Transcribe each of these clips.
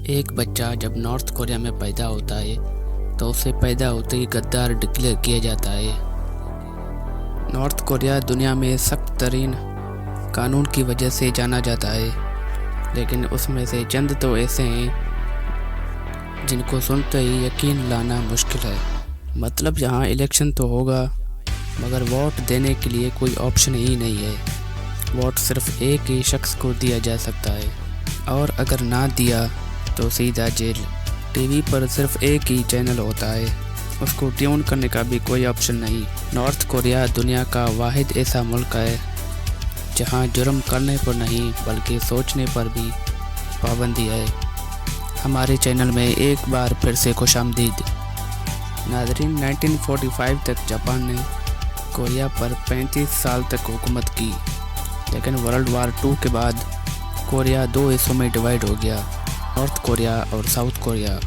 ایک بچہ جب نارتھ کوریا میں پیدا ہوتا ہے تو اسے پیدا ہوتے ہی غدار ڈکلیئر کیا جاتا ہے۔ نارتھ کوریا دنیا میں سخت ترین قانون کی وجہ سے جانا جاتا ہے، لیکن اس میں سے چند تو ایسے ہیں جن کو سنتے ہی یقین لانا مشکل ہے۔ مطلب یہاں الیکشن تو ہوگا مگر ووٹ دینے کے لیے کوئی آپشن ہی نہیں ہے۔ ووٹ صرف ایک ہی شخص کو دیا جا سکتا ہے، اور اگر نہ دیا تو سیدھا جیل۔ ٹی وی پر صرف ایک ہی چینل ہوتا ہے، اس کو ٹیون کرنے کا بھی کوئی آپشن نہیں۔ نارتھ کوریا دنیا کا واحد ایسا ملک ہے جہاں جرم کرنے پر نہیں بلکہ سوچنے پر بھی پابندی ہے۔ ہمارے چینل میں ایک بار پھر سے خوش آمدید۔ ناظرین، 1945 تک جاپان نے کوریا پر 35 سال تک حکومت کی، لیکن ورلڈ وار 2 کے بعد کوریا دو حصوں میں ڈیوائیڈ ہو گیا، نارتھ کوریا اور ساؤتھ کوریا۔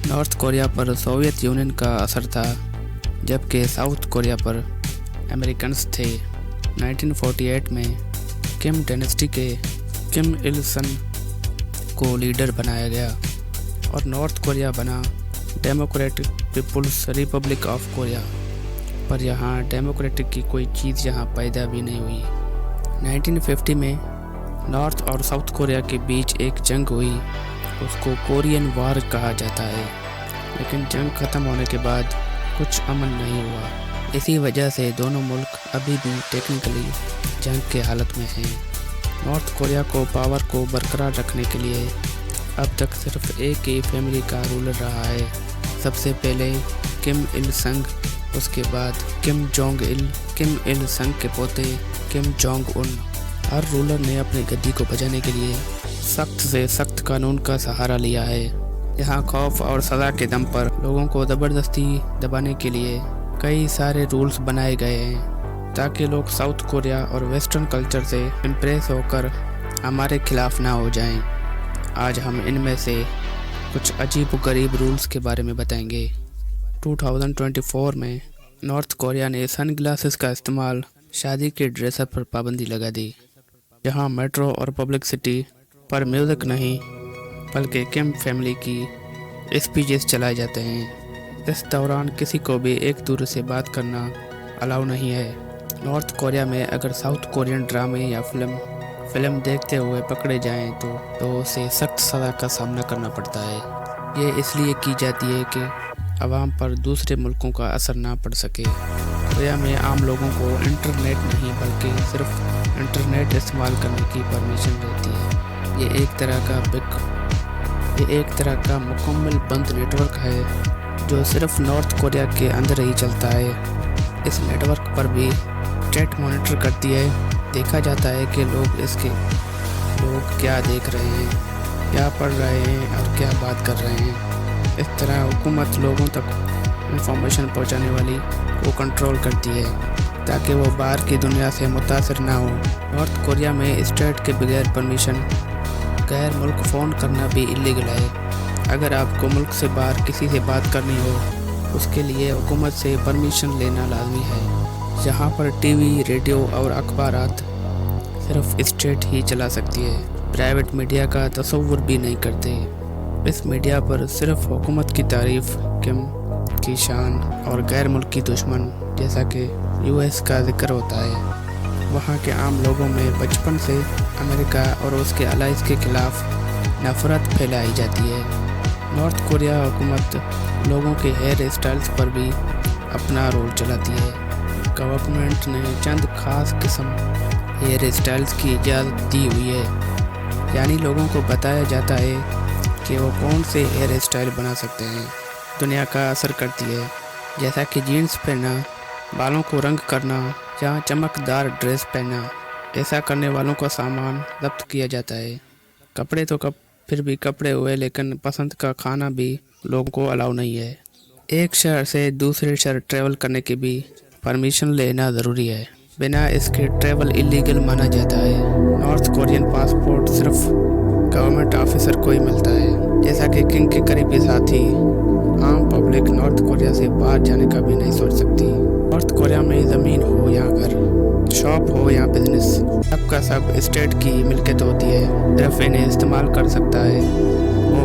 نارتھ کوریا پر سوویت یونین کا اثر تھا، جبکہ ساؤتھ کوریا پر امریکنز تھے۔ 1948 میں کم ڈائنسٹی کے کم il سنگ کو لیڈر بنایا گیا اور نارتھ کوریا بنا democratic people's republic of Korea, پر یہاں ڈیموکریٹک کی کوئی چیز یہاں پیدا بھی نہیں ہوئی۔ 1950 میں نارتھ اور ساؤتھ کوریا کے بیچ ایک جنگ ہوئی، اس کو کورین وار کہا جاتا ہے، لیکن جنگ ختم ہونے کے بعد کچھ امن نہیں ہوا۔ اسی وجہ سے دونوں ملک ابھی بھی ٹیکنیکلی جنگ کے حالت میں ہیں۔ نارتھ کوریا کو پاور کو برقرار رکھنے کے لیے اب تک صرف ایک ہی فیملی کا رولر رہا ہے۔ سب سے پہلے کم il سنگ، اس کے بعد کم جونگ il، کم il سنگ کے پوتے کم جونگ ان۔ ہر رولر نے اپنی گدی کو بچانے کے لیے سخت سے سخت قانون کا سہارا لیا ہے۔ یہاں خوف اور سزا کے دم پر لوگوں کو زبردستی دبانے کے لیے کئی سارے رولز بنائے گئے ہیں تاکہ لوگ ساؤتھ کوریا اور ویسٹرن کلچر سے امپریس ہو کر ہمارے خلاف نہ ہو جائیں۔ آج ہم ان میں سے کچھ عجیب و غریب رولز کے بارے میں بتائیں گے۔ 2024 میں نارتھ کوریا نے سن گلاسز کا استعمال شادی کے ڈریس اپ پر پابندی لگا دی۔ یہاں میٹرو اور پبلک سٹی پر میوزک نہیں بلکہ کم فیملی کی اسپیچز چلائے جاتے ہیں۔ اس دوران کسی کو بھی ایک دوسرے سے بات کرنا الاؤ نہیں ہے۔ نارتھ کوریا میں اگر ساؤتھ کورین ڈرامے یا فلم دیکھتے ہوئے پکڑے جائیں تو اسے سخت سزا کا سامنا کرنا پڑتا ہے۔ یہ اس لیے کی جاتی ہے کہ عوام پر دوسرے ملکوں کا اثر نہ پڑ سکے۔ کوریا میں عام لوگوں کو انٹرنیٹ نہیں بلکہ صرف انٹرنیٹ استعمال کرنے کی پرمیشن رہتی ہے۔ یہ ایک طرح کا مکمل بند نیٹ ورک ہے جو صرف نارتھ کوریا کے اندر ہی چلتا ہے۔ اس نیٹ ورک پر بھی چیٹ مانیٹر کرتی ہے۔ دیکھا جاتا ہے کہ لوگ کیا دیکھ رہے ہیں، کیا پڑھ رہے ہیں اور کیا بات کر رہے ہیں۔ اس طرح حکومت لوگوں تک انفارمیشن پہنچانے والی کو کنٹرول کرتی ہے تاکہ وہ باہر کی دنیا سے متاثر نہ ہو۔ نارتھ کوریا میں اسٹیٹ کے بغیر پرمیشن غیر ملک فون کرنا بھی اللیگل ہے۔ اگر آپ کو ملک سے باہر کسی سے بات کرنی ہو، اس کے لیے حکومت سے پرمیشن لینا لازمی ہے۔ یہاں پر ٹی وی، ریڈیو اور اخبارات صرف اسٹیٹ ہی چلا سکتی ہے، پرائیویٹ میڈیا کا تصور بھی نہیں کرتے۔ اس میڈیا پر صرف حکومت کی تعریف، کم کی شان اور غیر ملکی دشمن جیسا کہ US کا ذکر ہوتا ہے۔ وہاں کے عام لوگوں میں بچپن سے امریکہ اور اس کے الائز کے خلاف نفرت پھیلائی جاتی ہے۔ نارتھ کوریا حکومت لوگوں کے ہیئر اسٹائلز پر بھی اپنا رول چلاتی ہے۔ گورنمنٹ نے چند خاص قسم ہیئر اسٹائلز کی اجازت دی ہوئی ہے، یعنی لوگوں کو بتایا جاتا ہے کہ وہ کون سے ہیئر اسٹائل بنا سکتے ہیں۔ دنیا کا اثر کرتی ہے، جیسا کہ جینز پہننا، بالوں کو رنگ کرنا یا چمکدار ڈریس پہننا۔ ایسا کرنے والوں کا سامان ضبط کیا جاتا ہے۔ کپڑے تو پھر بھی کپڑے ہوئے، لیکن پسند کا کھانا بھی لوگوں کو الاؤ نہیں ہے۔ ایک شہر سے دوسرے شہر ٹریول کرنے کی بھی پرمیشن لینا ضروری ہے، بنا اس کے ٹریول اللیگل مانا جاتا ہے۔ نارتھ کورین پاسپورٹ صرف گورنمنٹ آفیسر کو ہی ملتا ہے، جیسا کہ کنگ کے قریبی ساتھی۔ عام پبلک نارتھ کوریا سے باہر جانے کا بھی نہیں سوچ سکتی۔ نارتھ کوریا میں زمین ہو یا گھر، شاپ ہو یا بزنس، سب کا سب اسٹیٹ کی ملکیت ہوتی ہے، صرف انہیں استعمال کر سکتا ہے وہ